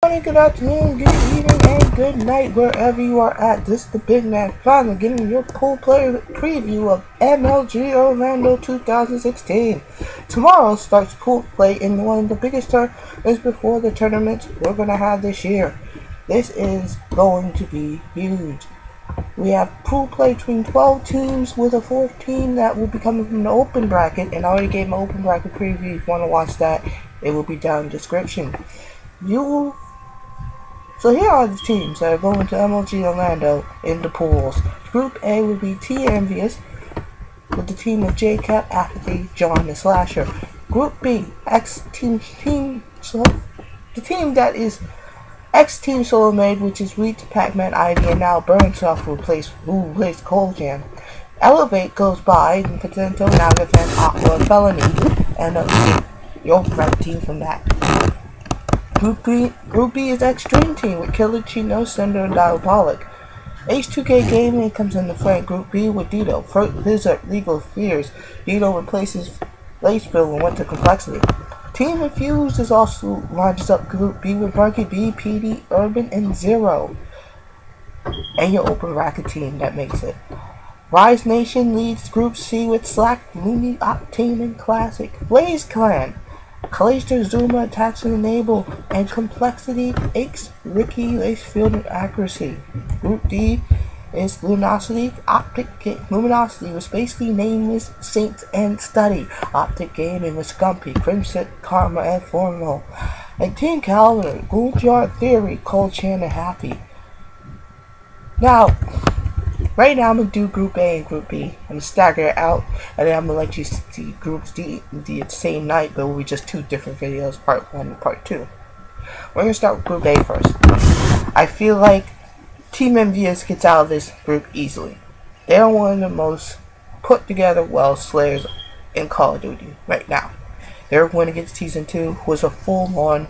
Morning, good afternoon, good evening, and good night wherever you are at. This is the Big Man finally getting your pool player preview of MLG Orlando 2016. Tomorrow starts pool play in one of the biggest tournaments before the tournaments we're going to have this year. This is going to be huge. We have pool play between 12 teams with a fourth team that will be coming from the open bracket, and I already gave my open bracket preview. If you want to watch that, it will be down in the description. So here are the teams that are going to MLG Orlando in the pools. Group A will be T Envious with the team of J-Cap, Apathy, John, and Slasher. Group B, the team that is X-Team Solo Made, which is Wheat, Pac-Man, Ivy, and now Burnsoft who replaced Cold Jam. Elevate goes by Potento, Nagafan, Aqua, and Felony, and your right team from that. Group B is Extreme Team with Killer, Chino, Cinder, and Diabolic. H2K Gaming comes in the front. Group B with Dito, Lizard, Legal Fears. Dito replaces Lacebill and went to Complexity. Team Infused is also lines up Group B with Marky B, PD, Urban, and Zero. And your open bracket team that makes it. Rise Nation leads Group C with Slack, Looney, Octane, and Classic. Blaze Clan, Clayster, Zuma, Attach and Enable, and Complexity, X, Ricky, Lacefield, and Accuracy. Group D is Luminosity, Luminosity was basically Nameless, Saints, and Study. Optic Gaming with Scumpy, Crimson, Karma, and Formal. And Team Calvin, Gouldyard Theory, Cold Chan, and Happy. Now, right now I'm going to do Group A and Group B. I'm going to stagger it out, and then I'm going to let you see Groups D and D at the same night, but it will be just two different videos, Part 1 and Part 2. We're going to start with Group A first. I feel like Team Envious gets out of this group easily. They're one of the most put together slayers in Call of Duty right now. Their win against Season 2 was a full-on,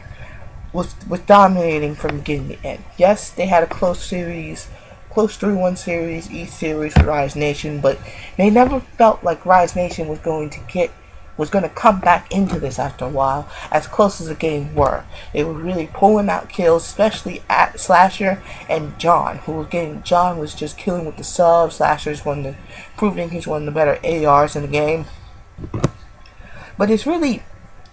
was dominating from beginning to end. Yes, they had a close 3-1 series, East series with Rise Nation, but they never felt like Rise Nation was going to come back into this after a while, as close as the game were. They were really pulling out kills, especially at Slasher and John, John was just killing with the subs. Slasher's proving he's one of the better ARs in the game. But it's really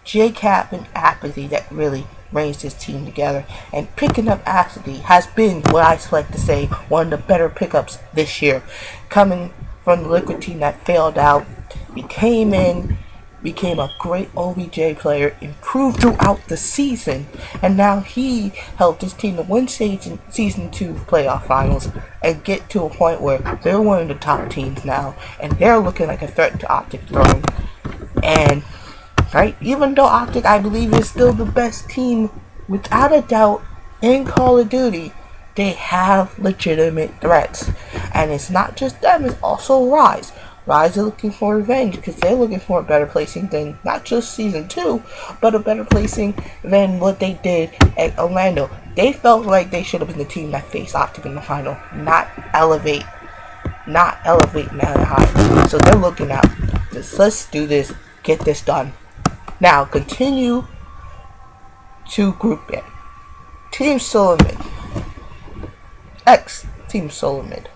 J-Cap and Apathy that really raised his team together, and picking up Apathy has been what I like to say one of the better pickups this year. Coming from the Liquid team that failed out, he came in, became a great OBJ player, improved throughout the season, and now he helped his team to win Season 2 playoff finals and get to a point where they're one of the top teams now, and they're looking like a threat to Optic Throne. And right, even though Optic, I believe, is still the best team without a doubt in Call of Duty, they have legitimate threats, and it's not just them, it's also Rise. Rise are looking for revenge because they're looking for a better placing than not just Season 2, but a better placing than what they did at Orlando. They felt like they should have been the team that faced Optic in the final, not Elevate Anaheim. So they're looking out. Let's do this, get this done. Now continue to Group A. Team Solomid. Team Solomid.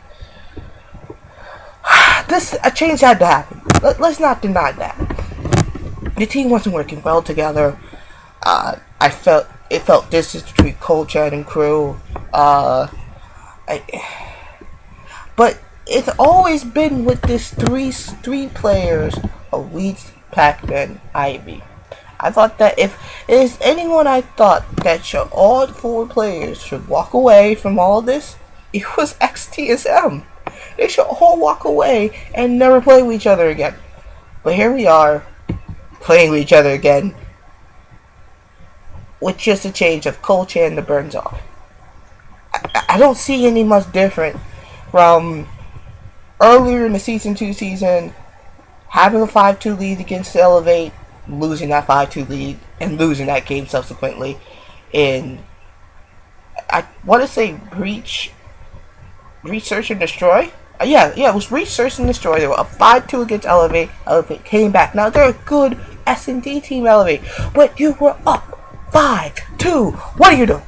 A change had to happen. Let's not deny that. The team wasn't working well together. It felt distance between Cold Chan and crew. But it's always been with this three players of Weeds, Pac-Man, Ivy. I thought that if there's anyone I thought that all 4 players should walk away from all this, it was XTSM. They should all walk away and never play with each other again. But here we are, playing with each other again, with just a change of Cold Chan to Burnsoft. I don't see any much different from earlier in the Season 2 season, having a 5-2 lead against Elevate, losing that 5-2 lead, and losing that game subsequently in, I want to say, Breach, Search and Destroy? Yeah, it was Breach, Search and Destroy. They were up 5-2 against Elevate. Elevate came back. Now, they're a good S&D team, Elevate, but you were up 5-2. What are you doing?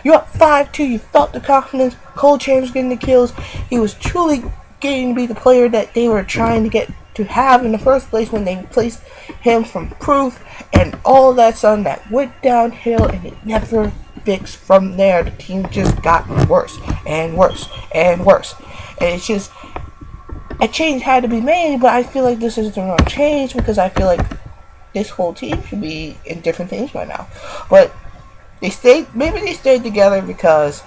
You're up 5-2. You felt the confidence. Cold Champ was getting the kills. He was truly getting to be the player that they were trying to get to have in the first place when they replaced him from Proof, and all that sudden that went downhill and it never fixed from there. The team just got worse and worse and worse. And it's just, a change had to be made, but I feel like this is the wrong change because I feel like this whole team should be in different things right now. But maybe they stayed together because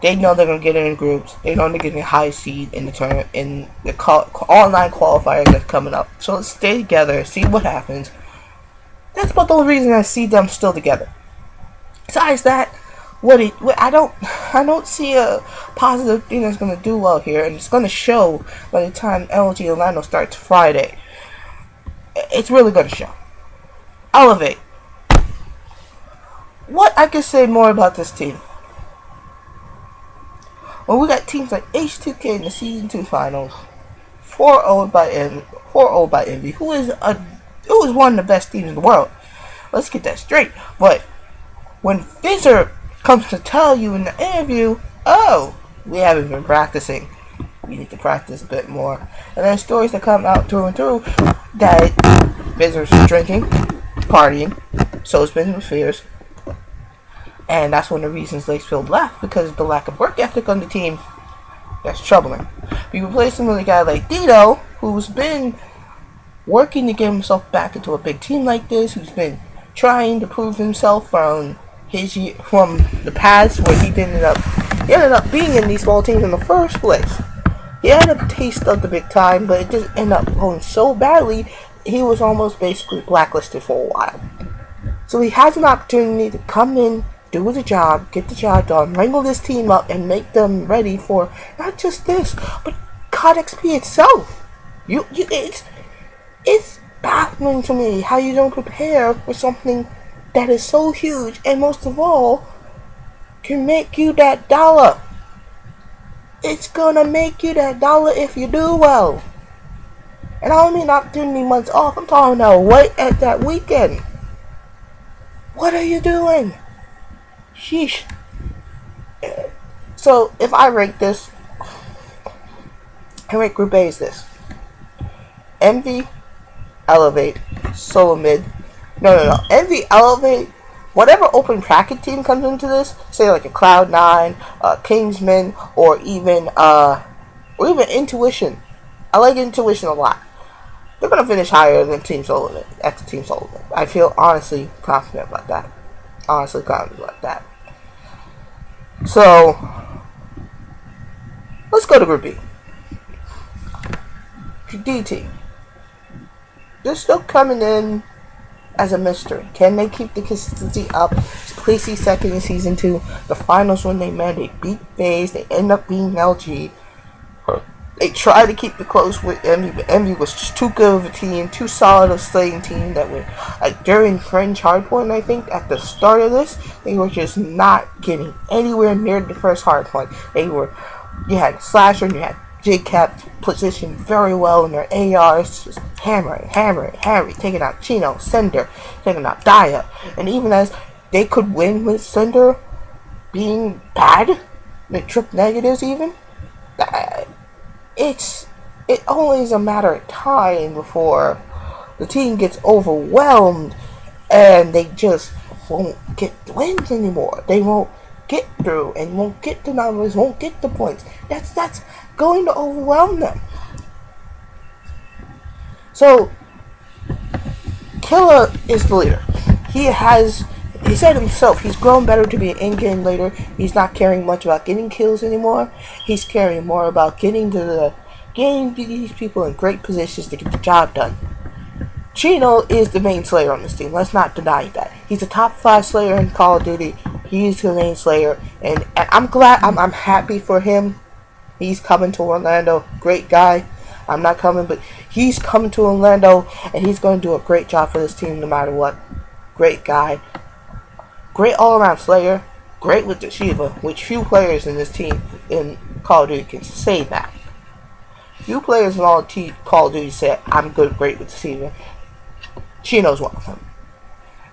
they know they're gonna get in groups. They know they're getting a high seed in the tournament, in the online qualifiers that's coming up. So let's stay together, see what happens. That's about the only reason I see them still together. Besides that, I don't see a positive thing that's gonna do well here, and it's gonna show by the time MLG Orlando starts Friday. It's really gonna show. Elevate. What I can say more about this team? Well, we got teams like H2K in the Season 2 Finals, 4-0 by Envy, who is one of the best teams in the world. Let's get that straight. But when Fizzer comes to tell you in the interview, oh, we haven't been practicing. We need to practice a bit more. And then stories that come out through and through that Fizzer's drinking, partying, so it's been with Fears. And that's one of the reasons Lacefield left, because of the lack of work ethic on the team. That's troubling. We replaced him with a guy like Dito, who's been working to get himself back into a big team like this, who's been trying to prove himself from the past where he ended up being in these small teams in the first place. He had a taste of the big time, but it just ended up going so badly, he was almost basically blacklisted for a while. So he has an opportunity to come in, do the job, get the job done, wrangle this team up, and make them ready for not just this, but COD XP itself. It's baffling to me how you don't prepare for something that is so huge, and most of all, can make you that dollar. It's gonna make you that dollar if you do well. And I don't mean opportunity months off, I'm talking about right at that weekend. What are you doing? Sheesh. So, if I rank this, I rank Group A as this. Envy, Elevate, Solo Mid. No. Envy, Elevate, whatever open bracket team comes into this, say like a Cloud9, Kingsman, or even Intuition. I like Intuition a lot. They're going to finish higher than Team Solo Mid, after Team Solo Mid. I feel honestly confident about that. So, let's go to Group B. D team. They're still coming in as a mystery. Can they keep the consistency up? Placey second in Season 2. The finals when they met, they beat FaZe. They end up beating LG. They tried to keep it close with Envy, but Envy was just too good of a team, too solid of a slaying team that were, during Fringe Hardpoint, I think, at the start of this, they were just not getting anywhere near the first Hardpoint. You had Slasher and you had JCap positioned very well in their ARs, just hammering, taking out Chino, Sender, taking out Daya, and even as they could win with Sender being bad, the trip negatives even, it only is a matter of time before the team gets overwhelmed and they just won't get wins anymore. They won't get through and won't get the numbers, won't get the points. That's going to overwhelm them. So Killa is the leader. He said himself, he's grown better to be an in-game leader. He's not caring much about getting kills anymore. He's caring more about getting these people in great positions to get the job done. Chino is the main slayer on this team. Let's not deny that. He's a top 5 slayer in Call of Duty. He's the main slayer, and I'm glad. I'm happy for him. He's coming to Orlando. Great guy. I'm not coming, but he's coming to Orlando, and he's going to do a great job for this team no matter what. Great guy. Great all-around slayer. Great with the Shiva, which few players in this team in Call of Duty can say that. Few players in all Call of Duty say, I'm great with the Shiva. Chino's one of them.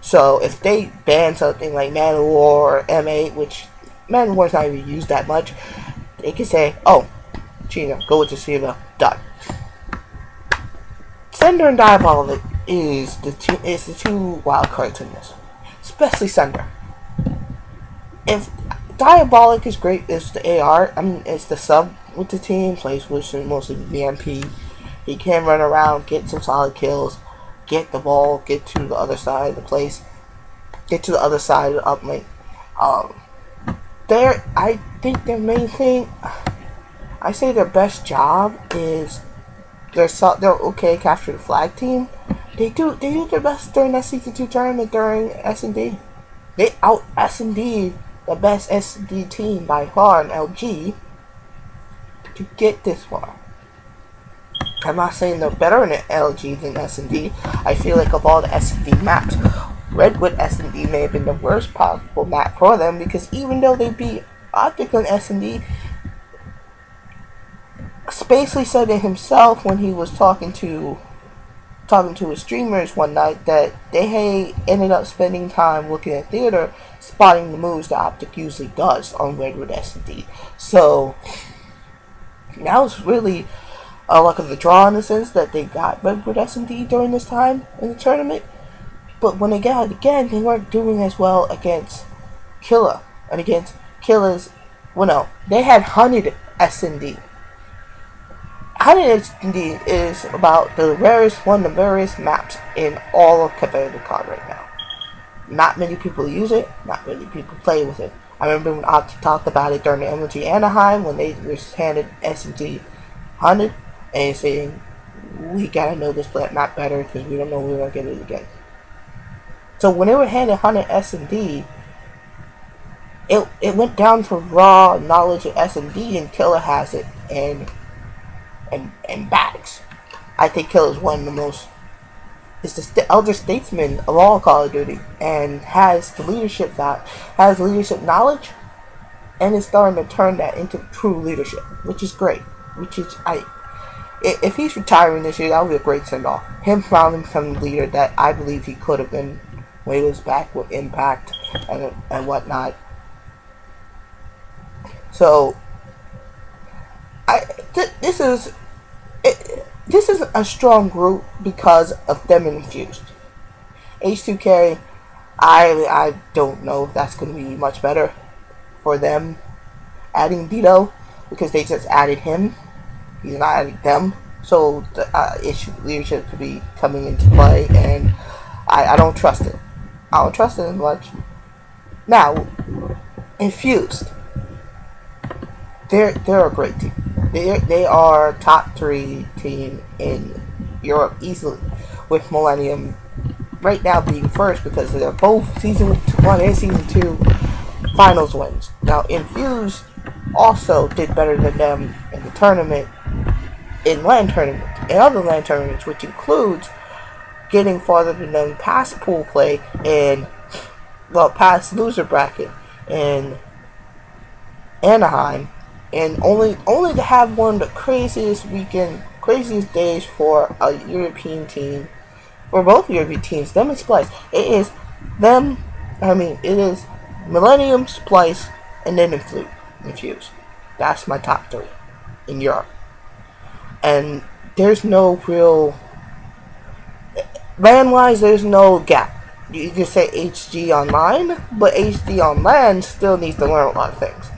So if they ban something like Man of War or M8, which Man War's not even used that much. They can say, oh, Gina, go with the Shiva, done. Cinder and Diabolic is the two wild cards in this. Especially Cinder. If Diabolic is great, it's the AR, it's the sub with the team, plays with mostly VMP. He can run around, get some solid kills, get the ball, get to the other side of the place, get to the other side of the uplink. I think their main thing, I say their best job is they're okay capture the flag team. They do their best during that season 2 tournament during S&D. They out S&D the best S&D team by far in LG to get this far. I'm not saying they're better in LG than S&D. I feel like of all the S&D maps, Redwood S&D may have been the worst possible map for them, because even though they beat Optic on S&D, Spacely said it himself when he was talking to his streamers one night that they ended up spending time looking at theater, spotting the moves that Optic usually does on Redwood S&D. So that was really a luck of the draw in the sense that they got Redwood S&D during this time in the tournament. But when they got it again, they weren't doing as well against Killa. And against Killa's, well, no, they had Hunted S&D. Hunted S&D is about one of the rarest maps in all of competitive COD right now. Not many people use it, not many people play with it. I remember when Opti talked about it during the MLG Anaheim when they were handed S&D Hunted, and saying, we gotta know this map better because we don't know when we're gonna get it again. So when they were handed Hunted S&D, it went down to raw knowledge of S&D, and Killer has it, and backs. I think Killer's one of the most, is the elder statesman of all Call of Duty, and has the leadership knowledge, and is starting to turn that into true leadership, which is great. If he's retiring this year, that would be a great send-off. Him finally becoming the leader that I believe he could have been when he was back with Impact and whatnot. So, this is a strong group because of them and Infused. H2K, I don't know if that's going to be much better for them adding Vito, because they just added him. He's not adding them. So the leadership could be coming into play, and I don't trust it. I don't trust it as much. Now, Infused, they're a great team. They are top 3 team in Europe easily, with Millennium right now being first because they're both Season 1 and Season 2 finals wins. Now, Infused also did better than them in the tournament, in other LAN tournaments, which includes getting farther than them past pool play and, past loser bracket in Anaheim, and only to have one of the craziest days for a European team, for both European teams, them and Splice. It is Millennium, Splice, and then Infused. That's my top 3 in Europe. And there's no real, LAN-wise, there's no gap. You just say HG online, but HG on LAN still needs to learn a lot of things.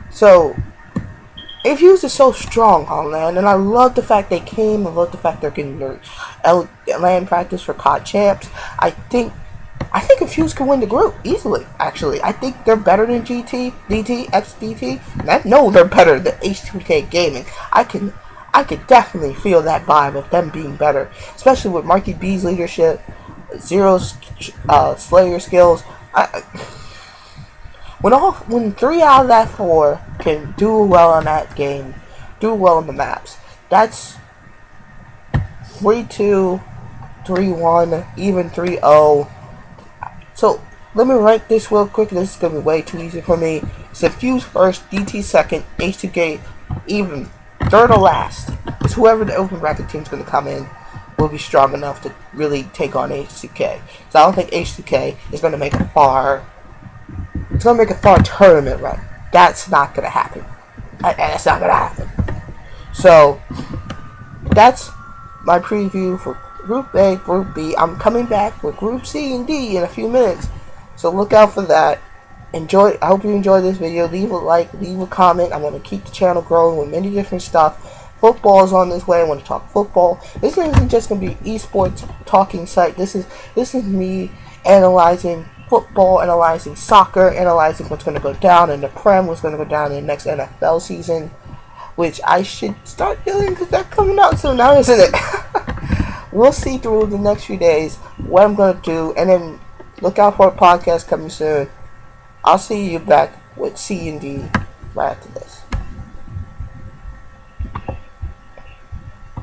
So, Infused is so strong on LAN, and I love the fact they came. I love the fact they're getting their LAN practice for COD champs. I think Infused can win the group easily, actually. I think they're better than GT, DT, XDT. And I know they're better than H2K Gaming. I can definitely feel that vibe of them being better, especially with Marky B's leadership, Zero's Slayer skills. When 3 out of that 4 can do well on that game, do well on the maps, that's 3-2, 3-1, even 3-0. So, let me rank this real quick. This is going to be way too easy for me. It's Infused first, DT second, H2K even third or last. It's whoever the open bracket team's going to come in will be strong enough to really take on H2K. So I don't think H2K is going to make a far It's going to make a far tournament run. That's not going to happen. That's not going to happen. So, that's my preview for Group A, Group B. I'm coming back with Group C and D in a few minutes. So look out for that. I hope you enjoyed this video. Leave a like, leave a comment. I'm going to keep the channel growing with many different stuff. Football is on this way. I want to talk football. This isn't just going to be esports talking site. This is me analyzing football, analyzing soccer, analyzing what's going to go down in the Prem, what's going to go down in the next NFL season, which I should start doing because they're coming out soon now, isn't it? We'll see through the next few days what I'm going to do, and then look out for a podcast coming soon. I'll see you back with C and D right after this.